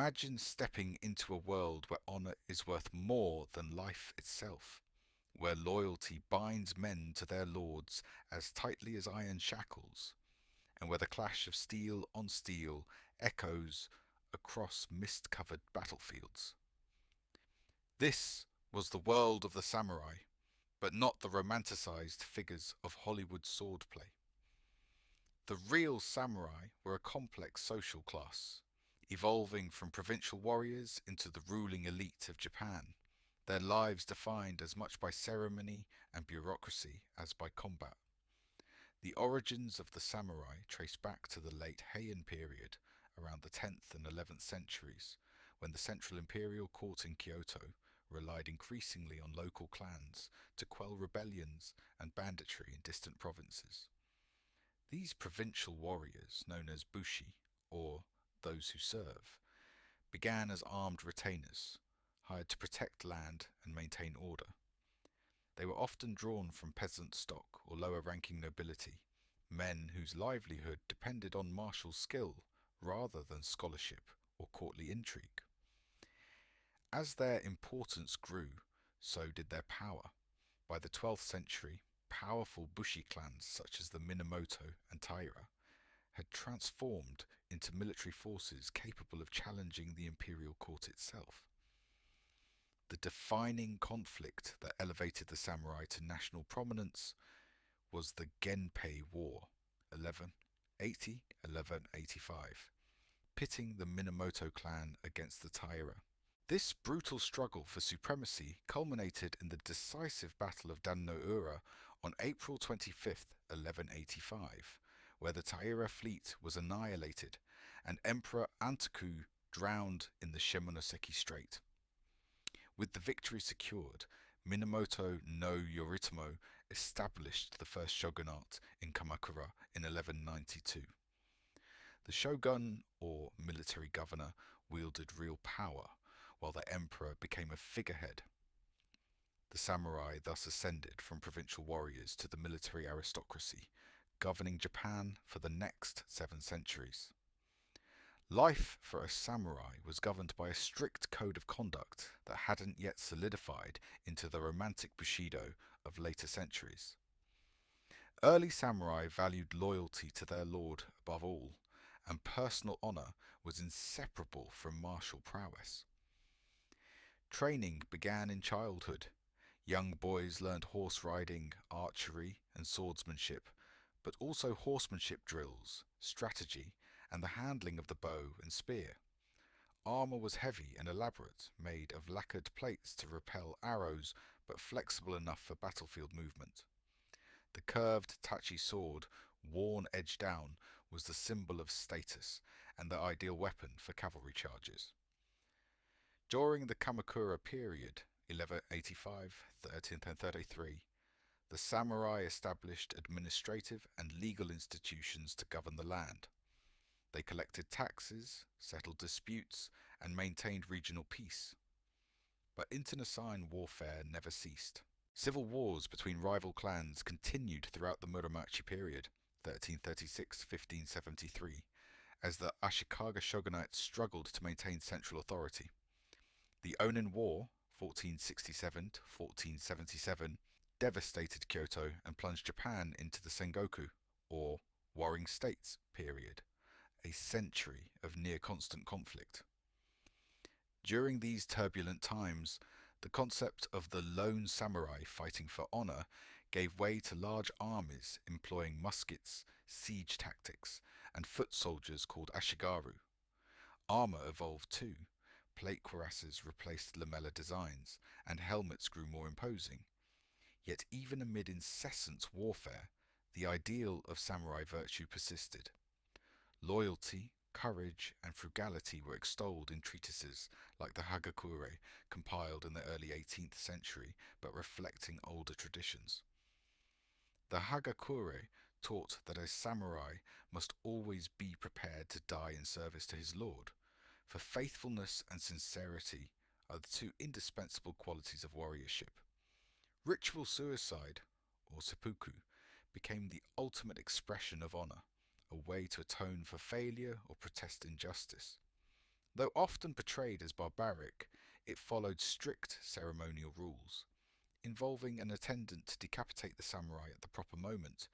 Imagine stepping into a world where honor is worth more than life itself, where loyalty binds men to their lords as tightly as iron shackles, and where the clash of steel on steel echoes across mist-covered battlefields. This was the world of the samurai, but not the romanticized figures of Hollywood swordplay. The real samurai were a complex social class, evolving from provincial warriors into the ruling elite of Japan, their lives defined as much by ceremony and bureaucracy as by combat. The origins of the samurai trace back to the late Heian period, around the 10th and 11th centuries, when the central imperial court in Kyoto relied increasingly on local clans to quell rebellions and banditry in distant provinces. These provincial warriors, known as bushi, or those who serve, began as armed retainers, hired to protect land and maintain order. They were often drawn from peasant stock or lower-ranking nobility, men whose livelihood depended on martial skill rather than scholarship or courtly intrigue. As their importance grew, so did their power. By the 12th century, powerful Bushi clans such as the Minamoto and Taira had transformed into military forces capable of challenging the imperial court itself. The defining conflict that elevated the samurai to national prominence was the Genpei War, 1180-1185, pitting the Minamoto clan against the Taira. This brutal struggle for supremacy culminated in the decisive Battle of Dan-no-Ura on April 25th, 1185, where the Taira fleet was annihilated and Emperor Antoku drowned in the Shimonoseki Strait. With the victory secured, Minamoto no Yoritomo established the first shogunate in Kamakura in 1192. The shogun, or military governor, wielded real power, while the emperor became a figurehead. The samurai thus ascended from provincial warriors to the military aristocracy, governing Japan for the next 7 centuries. Life for a samurai was governed by a strict code of conduct that hadn't yet solidified into the romantic Bushido of later centuries. Early samurai valued loyalty to their lord above all, and personal honor was inseparable from martial prowess. Training began in childhood. Young boys learned horse riding, archery, and swordsmanship, but also horsemanship drills, strategy, and the handling of the bow and spear. Armor was heavy and elaborate, made of lacquered plates to repel arrows, but flexible enough for battlefield movement. The curved tachi sword, worn edge down, was the symbol of status and the ideal weapon for cavalry charges. During the Kamakura period, 1185-1333, the samurai established administrative and legal institutions to govern the land. They collected taxes, settled disputes, and maintained regional peace. But internecine warfare never ceased. Civil wars between rival clans continued throughout the Muromachi period, 1336-1573, as the Ashikaga shogunate struggled to maintain central authority. The Onin War, 1467-1477, devastated Kyoto and plunged Japan into the Sengoku, or Warring States, period, a century of near-constant conflict. During these turbulent times, the concept of the lone samurai fighting for honor gave way to large armies employing muskets, siege tactics, and foot soldiers called ashigaru. Armor evolved too. Plate cuirasses replaced lamellar designs, and helmets grew more imposing. Yet even amid incessant warfare, the ideal of samurai virtue persisted. Loyalty, courage, and frugality were extolled in treatises like the Hagakure, compiled in the early 18th century, but reflecting older traditions. The Hagakure taught that a samurai must always be prepared to die in service to his lord, for faithfulness and sincerity are the two indispensable qualities of warriorship. Ritual suicide, or seppuku, became the ultimate expression of honor, a way to atone for failure or protest injustice. Though often portrayed as barbaric, it followed strict ceremonial rules, involving an attendant to decapitate the samurai at the proper moment,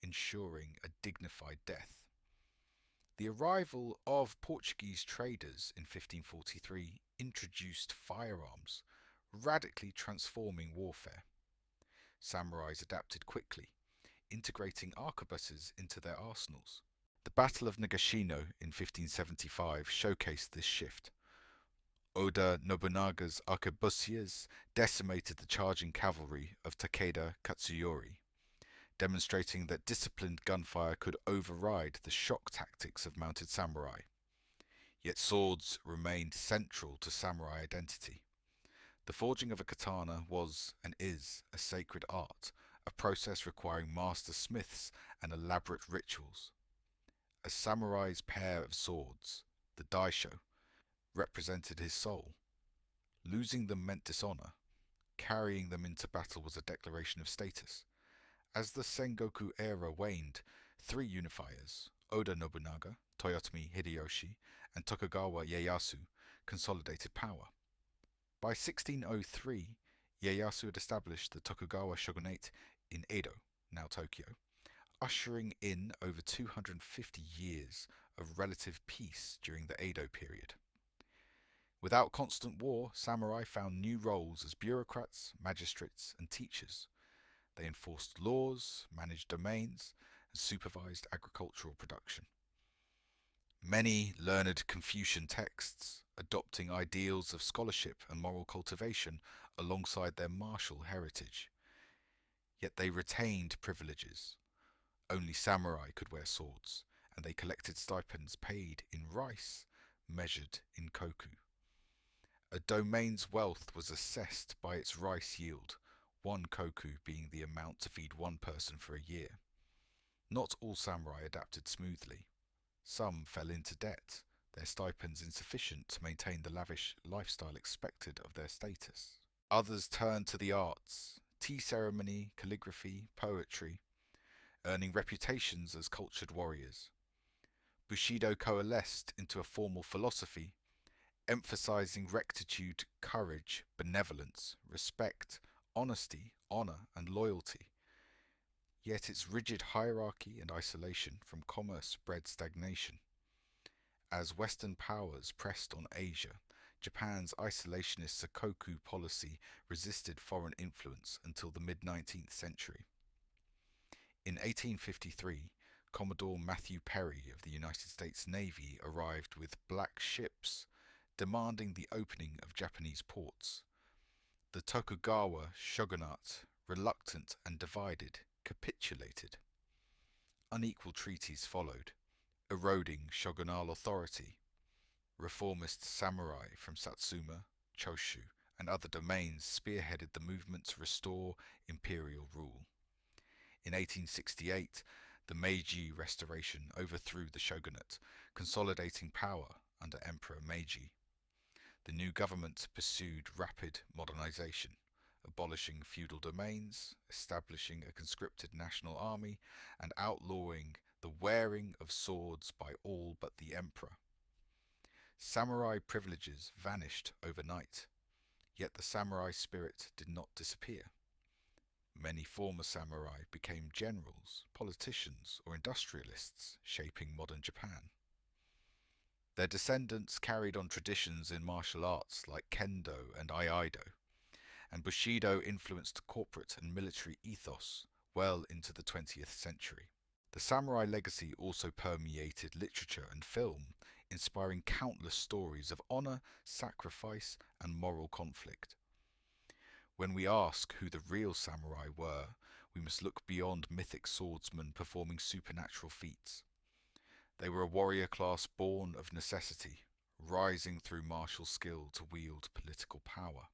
ensuring a dignified death. The arrival of Portuguese traders in 1543 introduced firearms, radically transforming warfare. Samurais adapted quickly, integrating arquebuses into their arsenals. The Battle of Nagashino in 1575 showcased this shift. Oda Nobunaga's arquebusiers decimated the charging cavalry of Takeda Katsuyori, demonstrating that disciplined gunfire could override the shock tactics of mounted samurai. Yet swords remained central to samurai identity. The forging of a katana was and is a sacred art, a process requiring master smiths and elaborate rituals. A samurai's pair of swords, the daisho, represented his soul. Losing them meant dishonor. Carrying them into battle was a declaration of status. As the Sengoku era waned, three unifiers, Oda Nobunaga, Toyotomi Hideyoshi, and Tokugawa Ieyasu, consolidated power. By 1603, Ieyasu had established the Tokugawa shogunate in Edo, now Tokyo, ushering in over 250 years of relative peace during the Edo period. Without constant war, samurai found new roles as bureaucrats, magistrates, and teachers. They enforced laws, managed domains, and supervised agricultural production. Many learned Confucian texts, adopting ideals of scholarship and moral cultivation alongside their martial heritage. Yet they retained privileges. Only samurai could wear swords, and they collected stipends paid in rice, measured in koku. A domain's wealth was assessed by its rice yield, one koku being the amount to feed one person for a year. Not all samurai adapted smoothly. Some fell into debt, their stipends insufficient to maintain the lavish lifestyle expected of their status. Others turned to the arts, tea ceremony, calligraphy, poetry, earning reputations as cultured warriors. Bushido coalesced into a formal philosophy, emphasizing rectitude, courage, benevolence, respect, honesty, honor, and loyalty. Yet its rigid hierarchy and isolation from commerce bred stagnation. As Western powers pressed on Asia, Japan's isolationist Sakoku policy resisted foreign influence until the mid-19th century. In 1853, Commodore Matthew Perry of the United States Navy arrived with black ships, demanding the opening of Japanese ports. The Tokugawa shogunate, reluctant and divided, capitulated. Unequal treaties followed, eroding shogunal authority. Reformist samurai from Satsuma, Choshu, and other domains spearheaded the movement to restore imperial rule. In 1868, the Meiji Restoration overthrew the shogunate, consolidating power under Emperor Meiji. The new government pursued rapid modernization, abolishing feudal domains, establishing a conscripted national army, and outlawing the wearing of swords by all but the emperor. Samurai privileges vanished overnight, yet the samurai spirit did not disappear. Many former samurai became generals, politicians, or industrialists, shaping modern Japan. Their descendants carried on traditions in martial arts like kendo and aikido, and Bushido influenced corporate and military ethos well into the 20th century. The samurai legacy also permeated literature and film, inspiring countless stories of honor, sacrifice, and moral conflict. When we ask who the real samurai were, we must look beyond mythic swordsmen performing supernatural feats. They were a warrior class born of necessity, rising through martial skill to wield political power.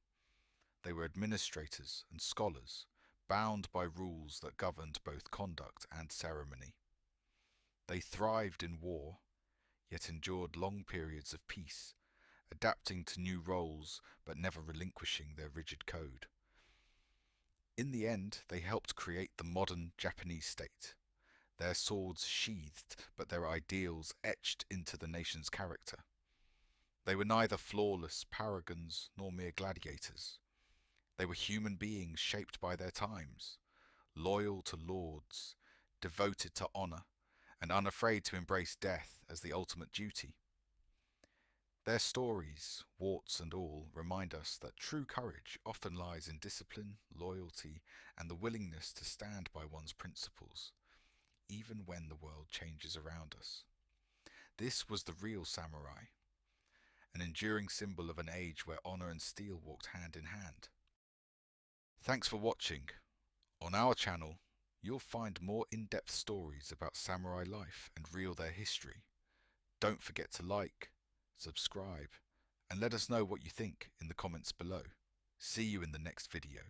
They were administrators and scholars, bound by rules that governed both conduct and ceremony. They thrived in war, yet endured long periods of peace, adapting to new roles but never relinquishing their rigid code. In the end, they helped create the modern Japanese state, their swords sheathed but their ideals etched into the nation's character. They were neither flawless paragons nor mere gladiators. They were human beings shaped by their times, loyal to lords, devoted to honor, and unafraid to embrace death as the ultimate duty. Their stories, warts and all, remind us that true courage often lies in discipline, loyalty, and the willingness to stand by one's principles, even when the world changes around us. This was the real samurai, an enduring symbol of an age where honor and steel walked hand in hand. Thanks for watching. On our channel, you'll find more in-depth stories about samurai life and reel their history. Don't forget to like, subscribe, and let us know what you think in the comments below. See you in the next video.